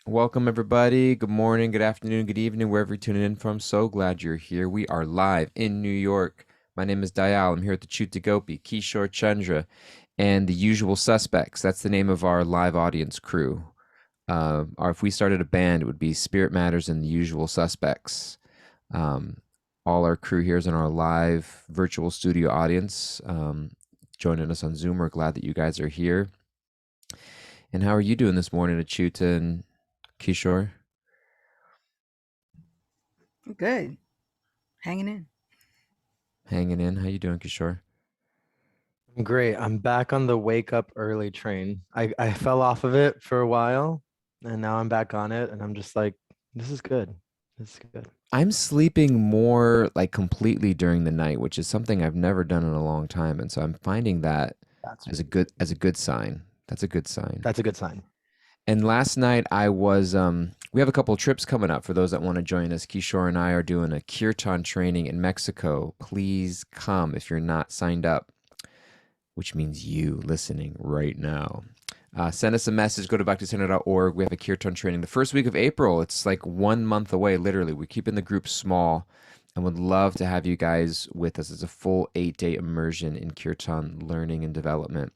Welcome, everybody. Good morning, good afternoon, good evening, wherever you're tuning in from. So glad you're here. We are live in New York. My name is Dayal. I'm here at the Chuta Gopi, Kishore Chandra, and the usual suspects. That's the name of our live audience crew. Or if we started a band, it would be Spirit Matters and the Usual Suspects. Um, all our crew here is in our live virtual studio audience, joining us on Zoom. We're glad that you guys are here. And how are you doing this morning, Achuta and Kishore? Good. Hanging in. Hanging in. How you doing, Kishore? Great. I'm back on the wake up early train. I fell off of it for a while and now I'm back on it and I'm just like, this is good. This is good. I'm sleeping more like completely during the night, which is something I've never done in a long time, and so I'm finding that That's as a good sign. That's a good sign. that's a good sign. And last night I was we have a couple of trips coming up for those that want to join us. Kishore and I are doing a kirtan training in Mexico. Please come if you're not signed up, which means you listening right now. Send us a message. Go to bhakticenter.org. We have a kirtan training the first week of April. It's like 1 month away, literally. We're keeping the group small and would love to have you guys with us. It's a full 8-day immersion in kirtan learning and development.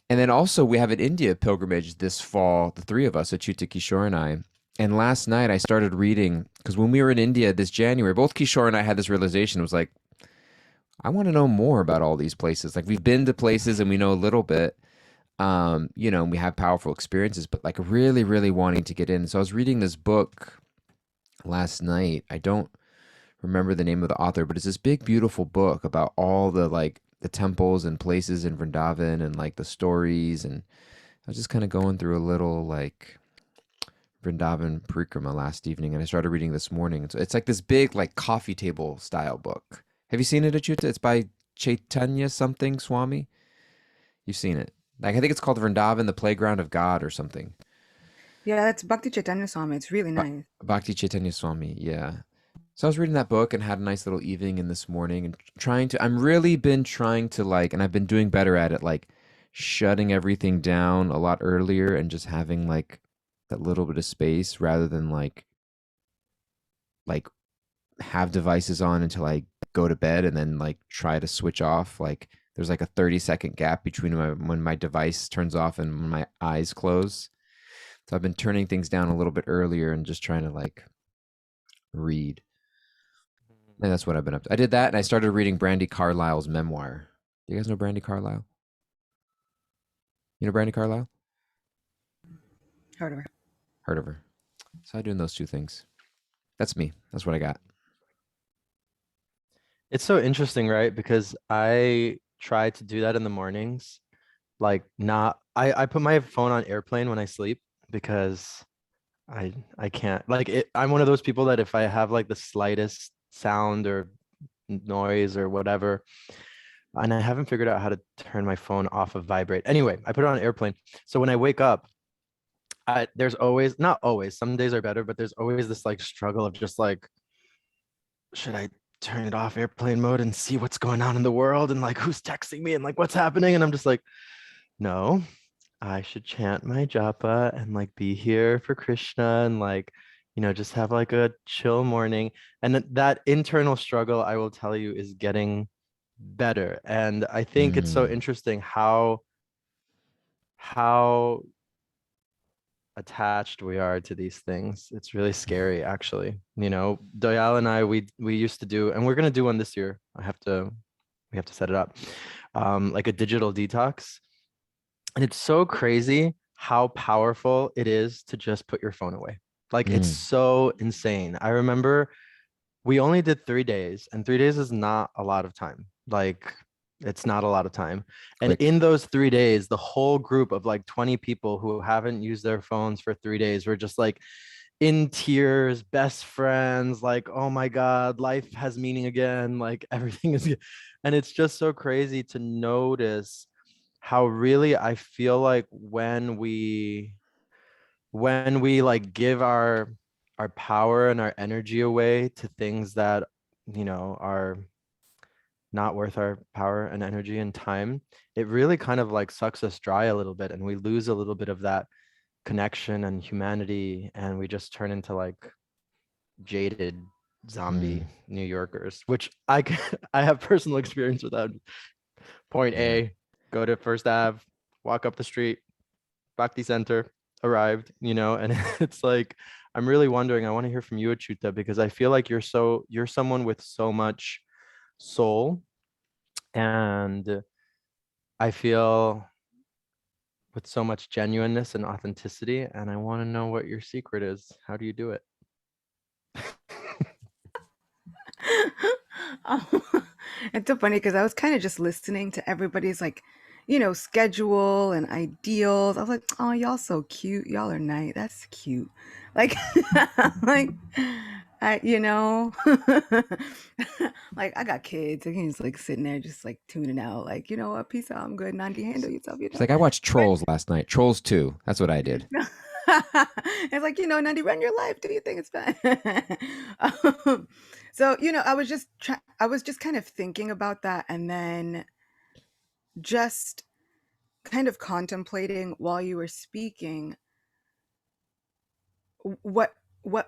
And then also, we have an India pilgrimage this fall, the three of us, Achyuta, Kishore, and I. And last night I started reading, because when we were in India this January, both Kishore and I had this realization. It was like, I want to know more about all these places. Like, we've been to places and we know a little bit, and we have powerful experiences, but like really, really wanting to get in. So I was reading this book last night. I don't remember the name of the author, but it's this big, beautiful book about all the like the temples and places in Vrindavan and like the stories. And I was just kind of going through a little like Vrindavan Parikrama last evening, and I started reading this morning. It's like this big like coffee table style book. Have you seen it, Achyuta? It's by Chaitanya something Swami. You've seen it. Like I think it's called Vrindavan, the Playground of God or something. Yeah, that's Bhakti Chaitanya Swami. It's really Ba- nice. Bhakti Chaitanya Swami, yeah. So I was reading that book and had a nice little evening in this morning and I'm really been trying to like, and I've been doing better at it, like shutting everything down a lot earlier and just having like that little bit of space rather than like have devices on until I go to bed and then like try to switch off. Like there's like a 30-second gap between when my device turns off and when my eyes close. So I've been turning things down a little bit earlier and just trying to like read. And that's what I've been up to. I did that and I started reading Brandy Carlisle's memoir. Do you guys know Brandy Carlisle? You know Brandy Carlisle? Heard of her. Heard of her. So I'm doing those two things. That's me. That's what I got. It's so interesting, right? Because I try to do that in the mornings. Like not I put my phone on airplane when I sleep because I can't like it. I'm one of those people that if I have like the slightest sound or noise or whatever, and I haven't figured out how to turn my phone off of vibrate. Anyway, I put it on airplane. So when I wake up, there's always, not always, some days are better, but there's always this like struggle of just like, should I turn it off airplane mode and see what's going on in the world and like who's texting me and like what's happening? And I'm just like, no, I should chant my japa and like be here for Krishna and like, just have like a chill morning. And that internal struggle, I will tell you, is getting better. And I think it's so Mm, interesting how attached we are to these things. It's really scary, actually. Doyal and I, we used to do, and we're gonna do one this year. We have to set it up, like a digital detox. And it's so crazy how powerful it is to just put your phone away. Like it's mm. so insane. I remember we only did 3 days, and 3 days is not a lot of time. Like, it's not a lot of time. And Quick. in those 3 days, the whole group of like 20 people who haven't used their phones for 3 days were just like in tears, best friends, like, oh my God, life has meaning again. Like, everything is good. And it's just so crazy to notice how really I feel like when we like give our power and our energy away to things that are not worth our power and energy and time, it really kind of like sucks us dry a little bit and we lose a little bit of that connection and humanity, and we just turn into like jaded zombie New Yorkers, which I have personal experience with that. Point Yeah. A, go to First Ave, walk up the street, Bhakti Center, arrived, and it's like, I'm really wondering, I want to hear from you, Achuta, because I feel like you're someone with so much soul, and I feel with so much genuineness and authenticity, and I want to know what your secret is. How do you do it? Um, it's so funny because I was kind of just listening to everybody's like, schedule and ideals. I was like, oh, y'all so cute. Y'all are nice. That's cute. Like, like, I, like I got kids. I can just like sitting there, just like tuning out. Like, you know what? Peace out. I'm good. Nandi, handle yourself. She's like, I watched Trolls last night. Trolls 2. That's what I did. It's like, Nandi, run your life. Do you think it's fine? So, I was just kind of thinking about that, and then just kind of contemplating while you were speaking what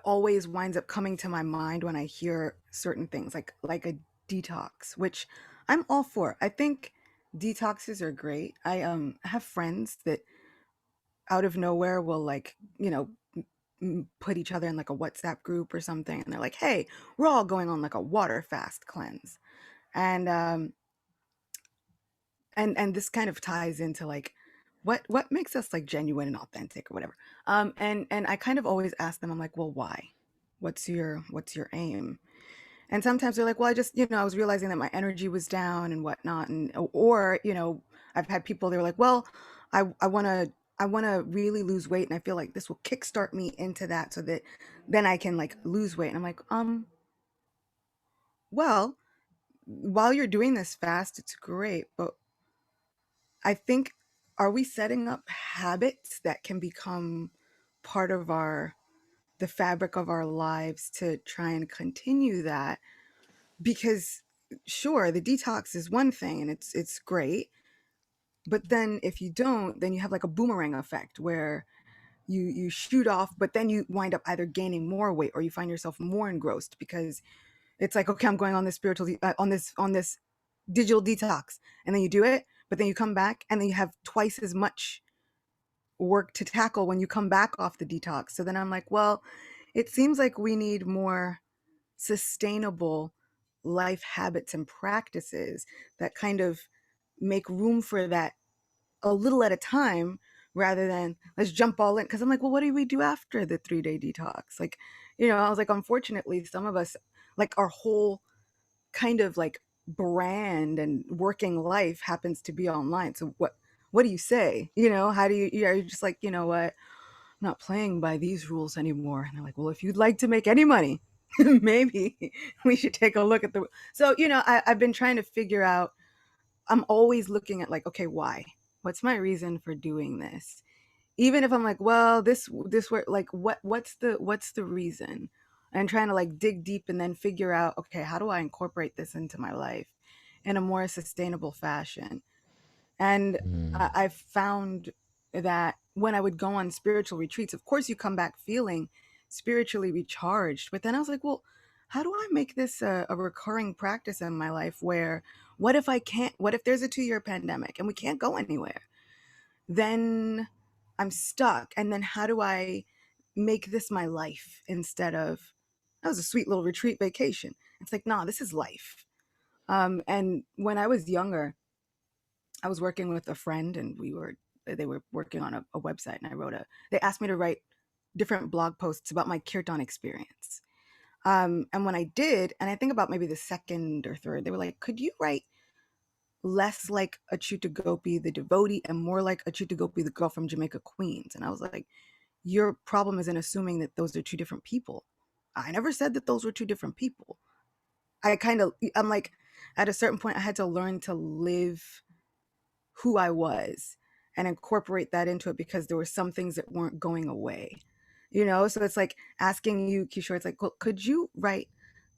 always winds up coming to my mind when I hear certain things like a detox, which I'm all for. I think detoxes are great. I have friends that out of nowhere will like, put each other in like a WhatsApp group or something, and they're like, "Hey, we're all going on like a water fast cleanse," and and this kind of ties into like what makes us like genuine and authentic or whatever. And I kind of always ask them, I'm like, well, why? What's your aim? And sometimes they're like, well, I just, I was realizing that my energy was down and whatnot, and or I've had people, they were like, well, I want to. I want to really lose weight, and I feel like this will kickstart me into that, so that then I can like lose weight. And I'm like, well, while you're doing this fast, it's great, but I think, are we setting up habits that can become part of the fabric of our lives to try and continue that? Because sure, the detox is one thing and it's great, but then if you don't, then you have like a boomerang effect where you shoot off, but then you wind up either gaining more weight or you find yourself more engrossed because it's like, okay, I'm going on this on this digital detox, and then you do it, but then you come back and then you have twice as much work to tackle when you come back off the detox. So then I'm like, well, it seems like we need more sustainable life habits and practices that kind of make room for that a little at a time, rather than let's jump all in. Because I'm like, well, what do we do after the 3-day detox? Like, I was like, unfortunately, some of us, like our whole kind of like brand and working life happens to be online. So what do you say? How do you, are you just like, you know what? I'm not playing by these rules anymore. And they're like, well, if you'd like to make any money, maybe we should take a look at the. So, I've been trying to figure out, I'm always looking at like, okay, why? What's my reason for doing this? Even if I'm like, well, this work, like what's the reason? And trying to like dig deep and then figure out, okay, how do I incorporate this into my life in a more sustainable fashion? And I've found that when I would go on spiritual retreats, of course, you come back feeling spiritually recharged. But then I was like, well, how do I make this a recurring practice in my life where what if there's a 2-year pandemic and we can't go anywhere? Then I'm stuck. And then how do I make this my life instead of, that was a sweet little retreat vacation? It's like, nah, this is life. And when I was younger, I was working with a friend, and they were working on a website, and they asked me to write different blog posts about my kirtan experience. And when I did, and I think about maybe the second or third, they were like, could you write less like Achuta Gopi, the devotee, and more like Achuta Gopi, the girl from Jamaica, Queens? And I was like, your problem is in assuming that those are two different people. I never said that those were two different people. I'm like, at a certain point, I had to learn to live who I was and incorporate that into it, because there were some things that weren't going away, So it's like asking you, Kishore, it's like, well, could you write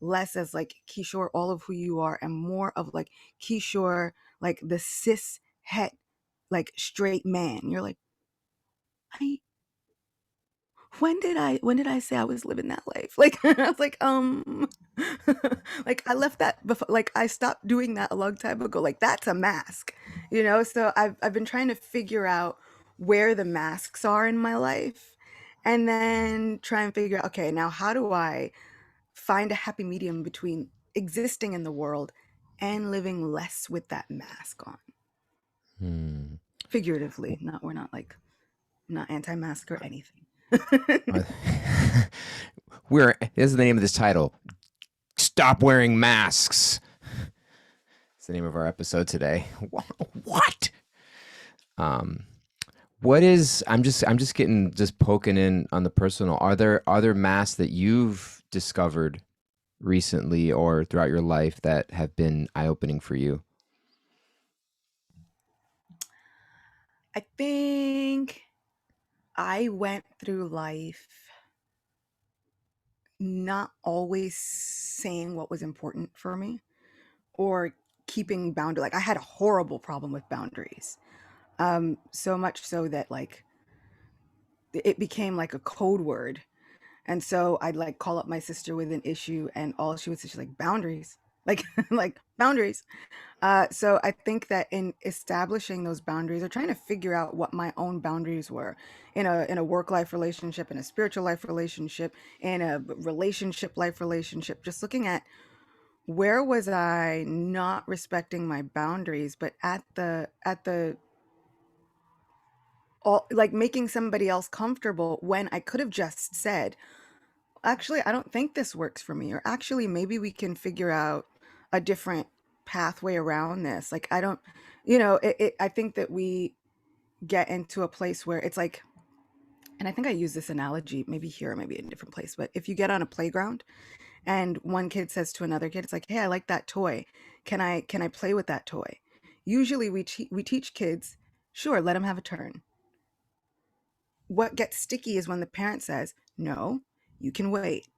less as like Kishore, all of who you are, and more of like Kishore, like the cis het, like straight man? You're like, I when did I say I was living that life? Like I was like, like I left that before, like I stopped doing that a long time ago. Like that's a mask, you know? So I've been trying to figure out where the masks are in my life and then try and figure out, okay, now how do I find a happy medium between existing in the world and living less with that mask on? Hmm. Figuratively, not we're not like not anti-mask or anything. Uh, this is the name of this title. Stop wearing masks. It's the name of our episode today. What? Um, what is? I'm just getting just poking in on the personal. Are there masks that you've discovered recently or throughout your life that have been eye opening for you? I think I went through life not always saying what was important for me or keeping boundary. Like I had a horrible problem with boundaries. So much so that like it became like a code word. And so I'd like call up my sister with an issue and all she would say, she's like, boundaries. Like like boundaries. So I think that in establishing those boundaries or trying to figure out what my own boundaries were in a work life relationship, in a spiritual life relationship, in a relationship life relationship, just looking at where was I not respecting my boundaries, but at the all like making somebody else comfortable when I could have just said, actually, I don't think this works for me, or actually, maybe we can figure out a different pathway around this. Like, I don't, I think that we get into a place where it's like, and I think I use this analogy maybe here, maybe in a different place, but if you get on a playground and one kid says to another kid, it's like, hey, I like that toy. Can I play with that toy? Usually we teach kids, sure, let them have a turn. What gets sticky is when the parent says, no, you can wait.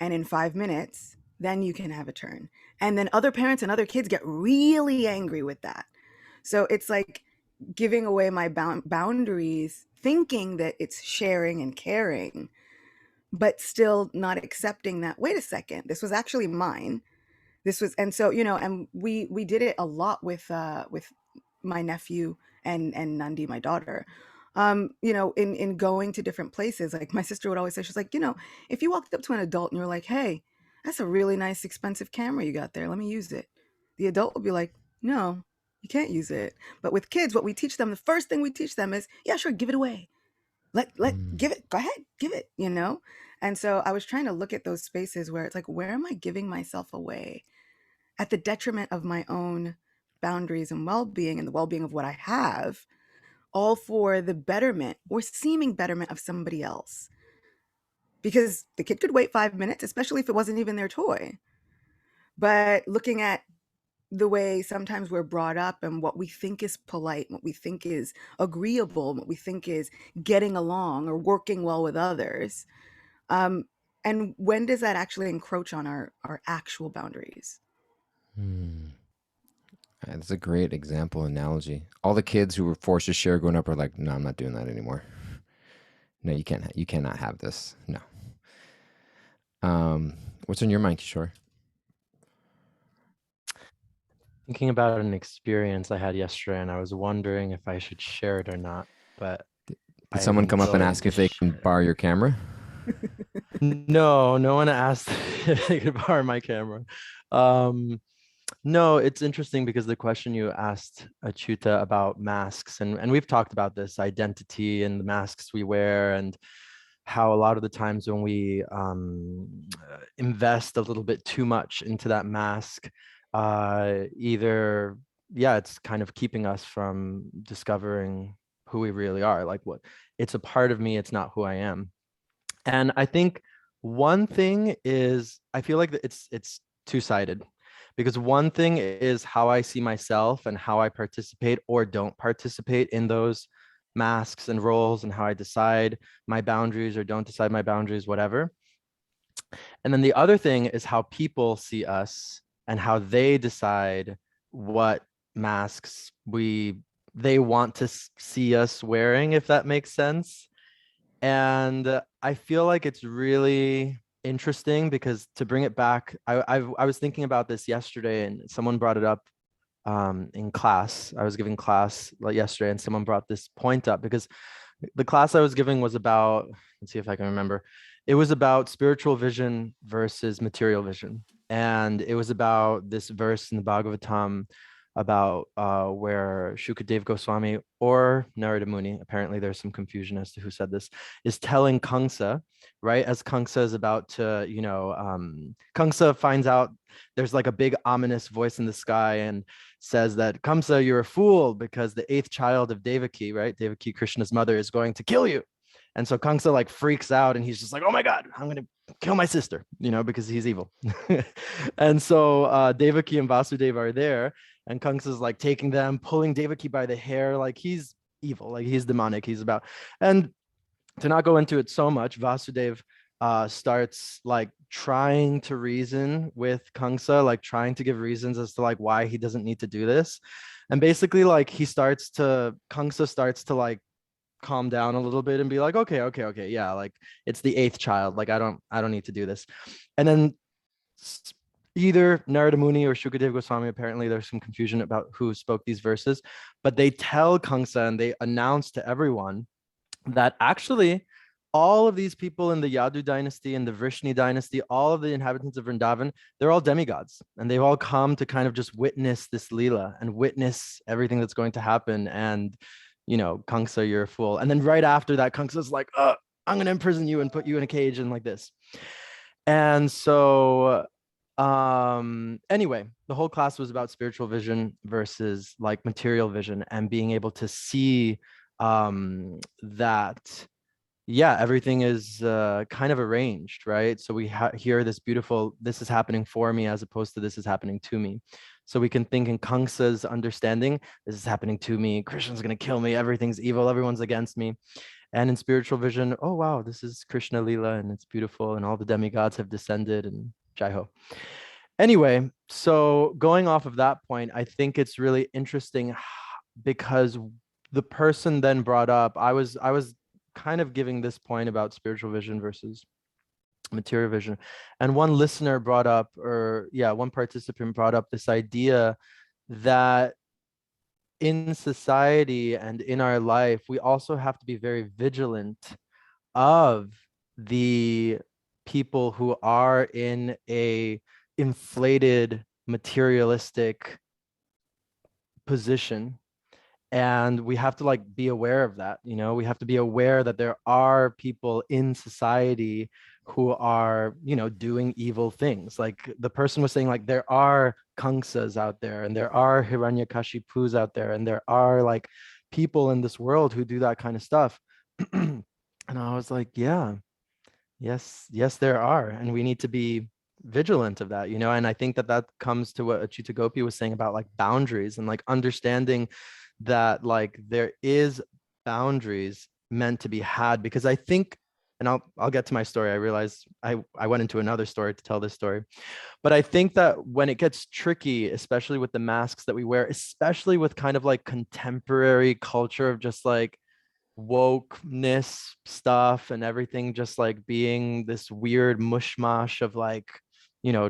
And in 5 minutes, then you can have a turn. And then other parents and other kids get really angry with that. So it's like giving away my boundaries, thinking that it's sharing and caring, but still not accepting that, wait a second, this was actually mine. This was, and so, and we did it a lot with my nephew and Nandi, my daughter. In going to different places, like my sister would always say, she's like, if you walked up to an adult and you're like, hey, that's a really nice expensive camera you got there, let me use it, the adult would be like, no, you can't use it. But with kids, what we teach them, the first thing we teach them is, yeah, sure, give it away. Let Mm. give it, go ahead, give it. And so I was trying to look at those spaces where it's like, where am I giving myself away at the detriment of my own boundaries and well-being and the well-being of what I have, all for the betterment or seeming betterment of somebody else? Because the kid could wait 5 minutes, especially if it wasn't even their toy. But looking at the way sometimes we're brought up and what we think is polite, what we think is agreeable, what we think is getting along or working well with others. Um, and when does that actually encroach on our actual boundaries? Hmm. That's a great example analogy. All the kids who were forced to share growing up are like, no, I'm not doing that anymore. No, you can't. You cannot have this. No. What's on your mind, Kishore? Thinking about an experience I had yesterday, and I was wondering if I should share it or not, but Did I someone am come up and going ask to if they can share. borrow your camera? No, no one asked if they could borrow my camera. Um, no, it's interesting because the question you asked, Achuta, about masks, and we've talked about this identity and the masks we wear, and how a lot of the times when we invest a little bit too much into that mask, either, yeah, it's kind of keeping us from discovering who we really are. Like, what, it's a part of me, it's not who I am. And I think one thing is, I feel like that it's two-sided, because one thing is how I see myself and how I participate or don't participate in those masks and roles, and how I decide my boundaries or don't decide my boundaries, whatever. And then the other thing is how people see us and how they decide what masks they want to see us wearing, if that makes sense. And I feel like it's really interesting because, to bring it back, I was thinking about this yesterday, and someone brought it up in class. I was giving class like yesterday, and someone brought this point up because the class I was giving was about, let's see if I can remember. It was about spiritual vision versus material vision. And it was about this verse in the Bhagavatam about where Shukadev Goswami or Narada Muni, apparently there's some confusion as to who said this, is telling Kamsa, right? As Kamsa is about to, Kamsa finds out there's like a big ominous voice in the sky and says that, Kamsa, you're a fool because the eighth child of Devaki, right? Devaki, Krishna's mother, is going to kill you. And so Kamsa like freaks out and he's just like, oh my God, I'm going to kill my sister, because he's evil. And so Devaki and Vasudeva are there, and Kamsa's like taking them, pulling Devaki by the hair, like he's evil, like he's demonic, he's about. And to not go into it so much, Vasudev starts like trying to reason with Kamsa, like trying to give reasons as to like why he doesn't need to do this. And basically like Kamsa starts to like calm down a little bit and be like, okay, yeah, like it's the eighth child, like I don't need to do this. And then either Narada Muni or Shukadev Goswami, apparently there's some confusion about who spoke these verses, but they tell Kamsa and they announce to everyone that actually all of these people in the Yadu dynasty and the Vrishni dynasty, all of the inhabitants of Vrindavan, they're all demigods, and they've all come to kind of just witness this Leela and witness everything that's going to happen. And, Kamsa, you're a fool. And then right after that, Kamsa's like, I'm going to imprison you and put you in a cage and like this. And so anyway, the whole class was about spiritual vision versus like material vision, and being able to see that, yeah, everything is kind of arranged, right? So we hear this beautiful, this is happening for me, as opposed to this is happening to me. So we can think in Kamsa's understanding, this is happening to me, Krishna's going to kill me, everything's evil, everyone's against me. And in spiritual vision, oh wow, this is Krishna Leela and it's beautiful and all the demigods have descended and Jai Ho. Anyway, so going off of that point, I think it's really interesting because the person then brought up, I was kind of giving this point about spiritual vision versus material vision, and one listener brought up, one participant brought up this idea that in society and in our life, we also have to be very vigilant of the people who are in a inflated materialistic position. And we have to like be aware of that. We have to be aware that there are people in society who are, doing evil things. Like the person was saying, like there are Kamsas out there, and there are Hiranyakashipus out there, and there are like people in this world who do that kind of stuff. And I was like, yeah, yes, there are, and we need to be vigilant of that. And I think that comes to what Achita Gopi was saying about like boundaries and like understanding that like there is boundaries meant to be had. Because I think, and I'll get to my story, I realized I went into another story to tell this story, but I think that when it gets tricky, especially with the masks that we wear, especially with kind of like contemporary culture of just like wokeness stuff and everything just like being this weird mushmash of like,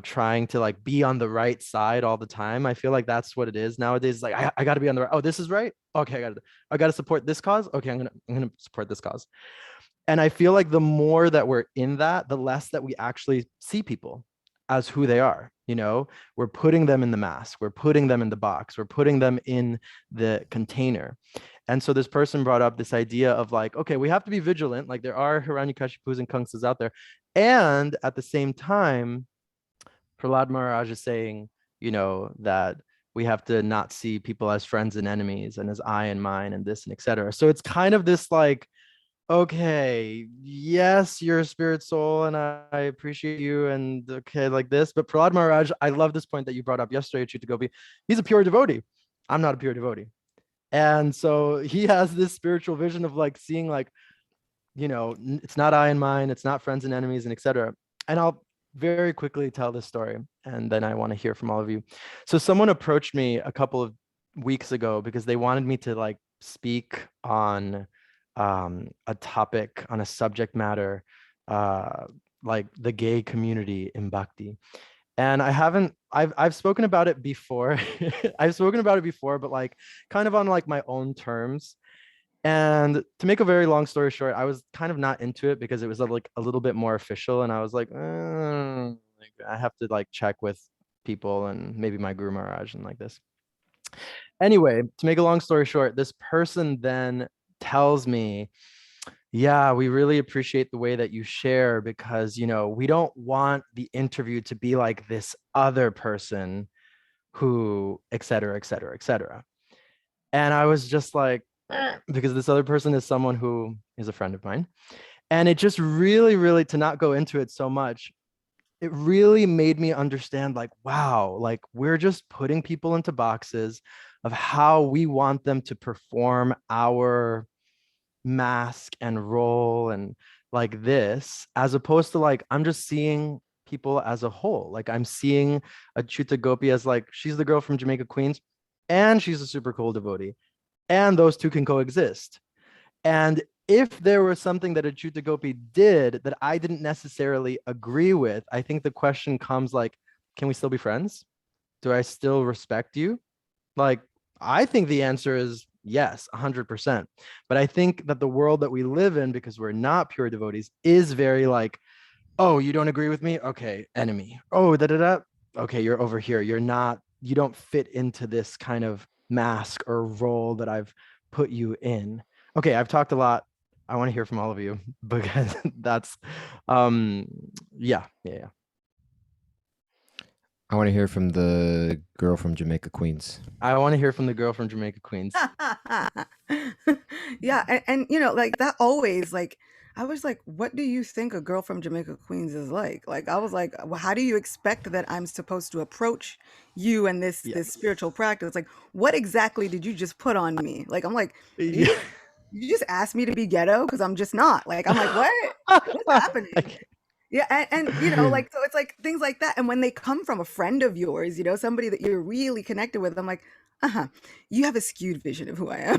trying to like be on the right side all the time. I feel like that's what it is nowadays. It's like I got to be on the right. Oh, this is right. Okay, I got to support this cause. Okay, I'm gonna support this cause. And I feel like the more that we're in that, the less that we actually see people as who they are. We're putting them in the mask, we're putting them in the box, we're putting them in the container. And so this person brought up this idea of like, okay, we have to be vigilant. Like there are Hiranyakashipus and Kamsas out there. And at the same time, Prahlad Maharaj is saying, that we have to not see people as friends and enemies and as I and mine and this and etc. So it's kind of this like, okay, yes, you're a spirit soul and I appreciate you and okay, like this. But Prahlad Maharaj, I love this point that you brought up yesterday, Chita Gopi. He's a pure devotee. I'm not a pure devotee. And so he has this spiritual vision of like seeing like, it's not I and mine, it's not friends and enemies and etc. And I'll very quickly tell this story and then I want to hear from all of you. So someone approached me a couple of weeks ago because they wanted me to like speak on a topic on a subject matter, uh, like the gay community in Bhakti. And I've spoken about it before. I've spoken about it before, but like kind of on like my own terms. And to make a very long story short, I was kind of not into it because it was like a little bit more official. And I was like, like, I have to like check with people and maybe my Guru Maharaj and like this. Anyway, to make a long story short, this person then tells me, yeah, we really appreciate the way that you share because, you know, we don't want the interview to be like this other person who, et cetera, et cetera, et cetera. And I was just like, because this other person is someone who is a friend of mine. And it just really, really, to not go into it so much, it really made me understand like, wow, like we're just putting people into boxes of how we want them to perform our mask and role and like this, as opposed to like, I'm just seeing people as a whole. Like I'm seeing a Chuta Gopi as like, she's the girl from Jamaica Queens and she's a super cool devotee. And those two can coexist. And if there was something that Achyuta Gopi did that I didn't necessarily agree with, I think the question comes like, can we still be friends? Do I still respect you? Like, I think the answer is yes, 100%. But I think that the world that we live in, because we're not pure devotees, is very like, oh, you don't agree with me? Okay, enemy. Oh, da da da. Okay, you're over here. You're not, you don't fit into this kind of mask or role that I've put you in. Okay, I've talked a lot. I want to hear from all of you because that's um yeah. I want to hear from the girl from Jamaica Queens. I want to hear from the girl from Jamaica Queens. Yeah, and you know, like that always like I was like, what do you think a girl from Jamaica Queens is like? Like I was like, well, how do you expect that I'm supposed to approach you and this Yes. spiritual practice? Like, what exactly did you just put on me? Like I'm like, Yeah. you just asked me to be ghetto because I'm just not. Like I'm like, what? What's happening? Yeah, and you know, like so it's like things like that. And when they come from a friend of yours, you know, somebody that you're really connected with, I'm like, uh-huh, you have a skewed vision of who I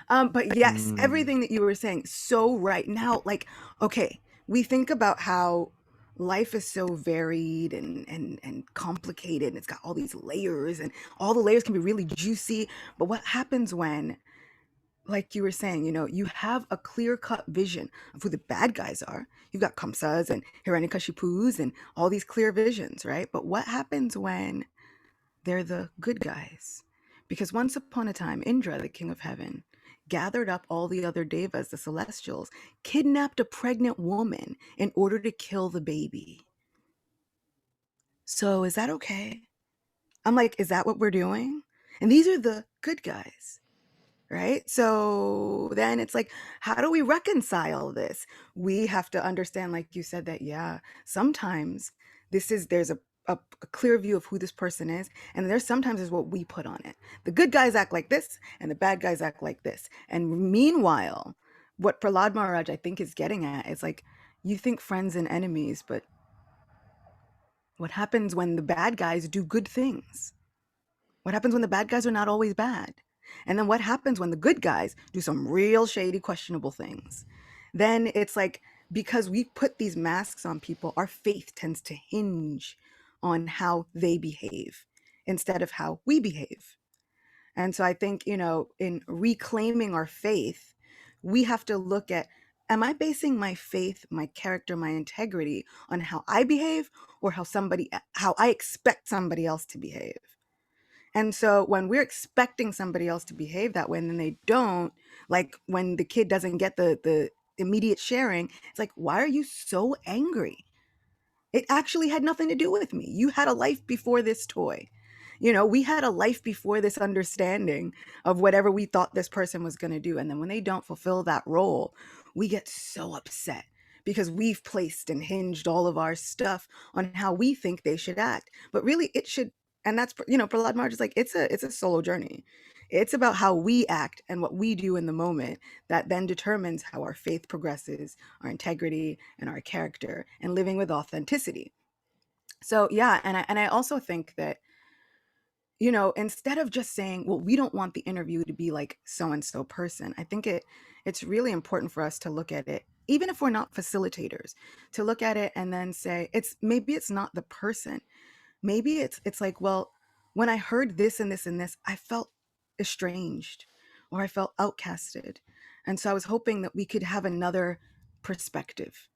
am. But yes, Mm, everything that you were saying, so right now, like, okay, we think about how life is so varied and complicated, and it's got all these layers, and all the layers can be really juicy. But what happens when like you were saying, you know, you have a clear cut vision of who the bad guys are. You've got Kamsas and Hiranyakashipus and all these clear visions, right? But what happens when they're the good guys? Because once upon a time, Indra, the king of heaven, gathered up all the other devas, the celestials, kidnapped a pregnant woman in order to kill the baby. So is that okay? I'm like, is that what we're doing? And these are the good guys. Right? So then it's like, how do we reconcile this? We have to understand, like you said, that, yeah, sometimes there's a clear view of who this person is, and there's sometimes is what we put on it. The good guys act like this, and the bad guys act like this. And meanwhile, what Prahlad Maharaj, I think, is getting at is like, you think friends and enemies, but what happens when the bad guys do good things? What happens when the bad guys are not always bad? And then what happens when the good guys do some real shady, questionable things? Then it's like, because we put these masks on people, our faith tends to hinge on how they behave instead of how we behave. And so I think, you know, in reclaiming our faith, we have to look at, am I basing my faith, my character, my integrity on how I behave or how I expect somebody else to behave? And so when we're expecting somebody else to behave that way and then they don't, like when the kid doesn't get the immediate sharing, it's like, why are you so angry? It actually had nothing to do with me. You had a life before this toy. You know, we had a life before this understanding of whatever we thought this person was going to do. And then when they don't fulfill that role, we get so upset because we've placed and hinged all of our stuff on how we think they should act. But really, it should, and that's, you know, Prahlad Maharaj is like, it's a solo journey. It's about how we act and what we do in the moment that then determines how our faith progresses, our integrity, and our character, and living with authenticity. So yeah, and I also think that instead of just saying, well, we don't want the interview to be like so and so person. I think it's really important for us to look at it, even if we're not facilitators, to look at it and then say, it's not the person. Maybe it's like, well, when I heard this and this and this, I felt estranged, or I felt outcasted. And so I was hoping that we could have another perspective,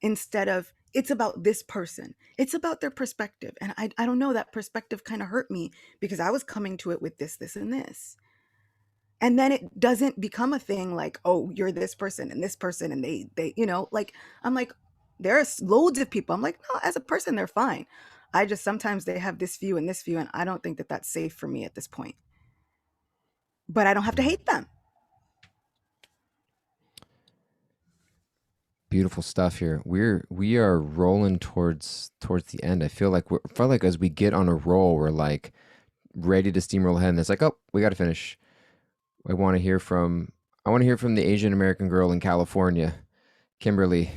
instead of it's about this person. It's about their perspective. And I don't know, that perspective kind of hurt me because I was coming to it with this, and this. And then it doesn't become a thing like, oh, you're this person and this person. And like, I'm like, there's loads of people. I'm like, no, as a person, they're fine. I just, sometimes they have this view and this view. And I don't think that that's safe for me at this point. But I don't have to hate them. Beautiful stuff here. We are rolling towards the end. I feel like as we get on a roll, we're like ready to steamroll ahead. And it's like, oh, we got to finish. I want to hear from the Asian American girl in California, Kimberly.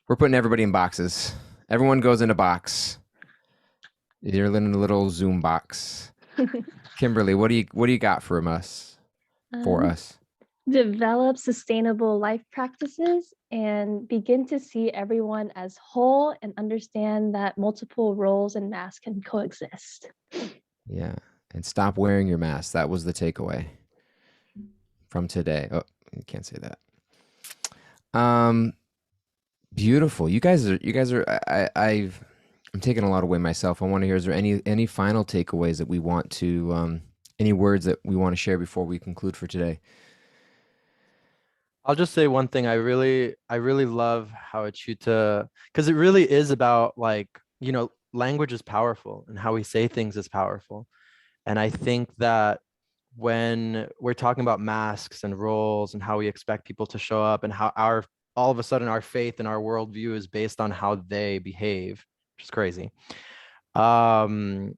We're putting everybody in boxes. Everyone goes in a box. You're in a little Zoom box. Kimberly, what do you got for us? Develop sustainable life practices and begin to see everyone as whole and understand that multiple roles and masks can coexist. Yeah. And stop wearing your mask. That was the takeaway from today. Oh, you can't say that. Beautiful. You guys are I'm taking a lot away myself. I want to hear, is there any final takeaways that we want to any words that we want to share before we conclude for today? I'll just say one thing. I really love how Achuta, because it really is about, like, language is powerful and how we say things is powerful. And I think that when we're talking about masks and roles and how we expect people to show up, and how all of a sudden our faith and our worldview is based on how they behave, which is crazy. That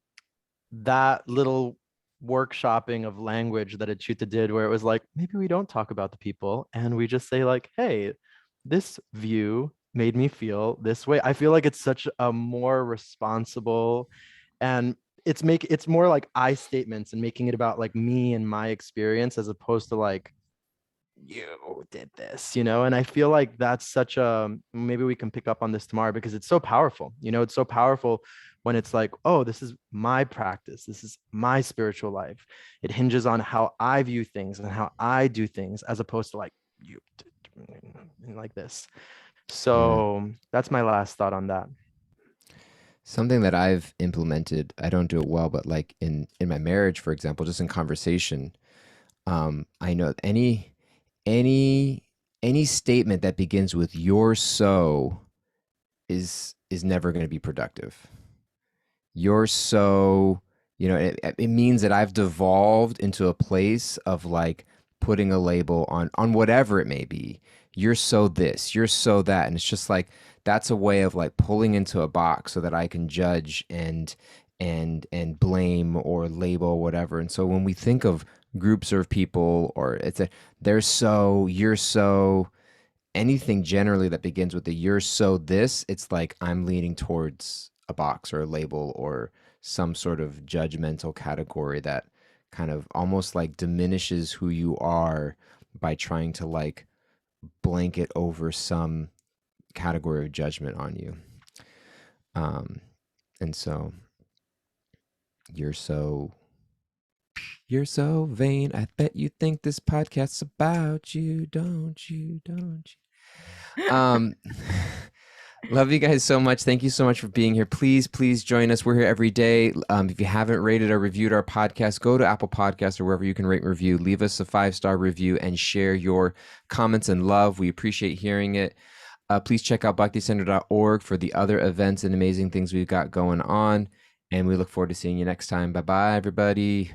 little workshopping of language that Achuta did, where it was like, maybe we don't talk about the people and we just say, like, hey, this view made me feel this way. I feel like it's such a more responsible, and it's more like I statements and making it about like me and my experience, as opposed to like, you did this, and I feel like that's such a, maybe we can pick up on this tomorrow, because it's so powerful. It's so powerful when it's like, oh, this is my practice, this is my spiritual life. It hinges on how I view things and how I do things, as opposed to like, you like this. So that's my last thought on that. Something that I've implemented, I don't do it well, but like in my marriage, for example, just in conversation, I know any statement that begins with "you're so" is never going to be productive. You're so, it means that I've devolved into a place of like putting a label on whatever it may be. You're so this, you're so that, and it's just like, that's a way of like pulling into a box so that I can judge and blame or label or whatever. And so when we think of groups of people, or they're so, you're so, anything generally that begins with the "you're so this," it's like I'm leaning towards a box or a label or some sort of judgmental category that kind of almost like diminishes who you are by trying to like blanket over some category of judgment on you. And so you're so vain. I bet you think this podcast's about you, don't you? Love you guys so much. Thank you so much for being here. Please join us. We're here every day. If you haven't rated or reviewed our podcast, go to Apple Podcasts or wherever you can rate and review. Leave us a 5-star review and share your comments and love. We appreciate hearing it. Please check out bhakticenter.org for the other events and amazing things we've got going on. And we look forward to seeing you next time. Bye-bye, everybody.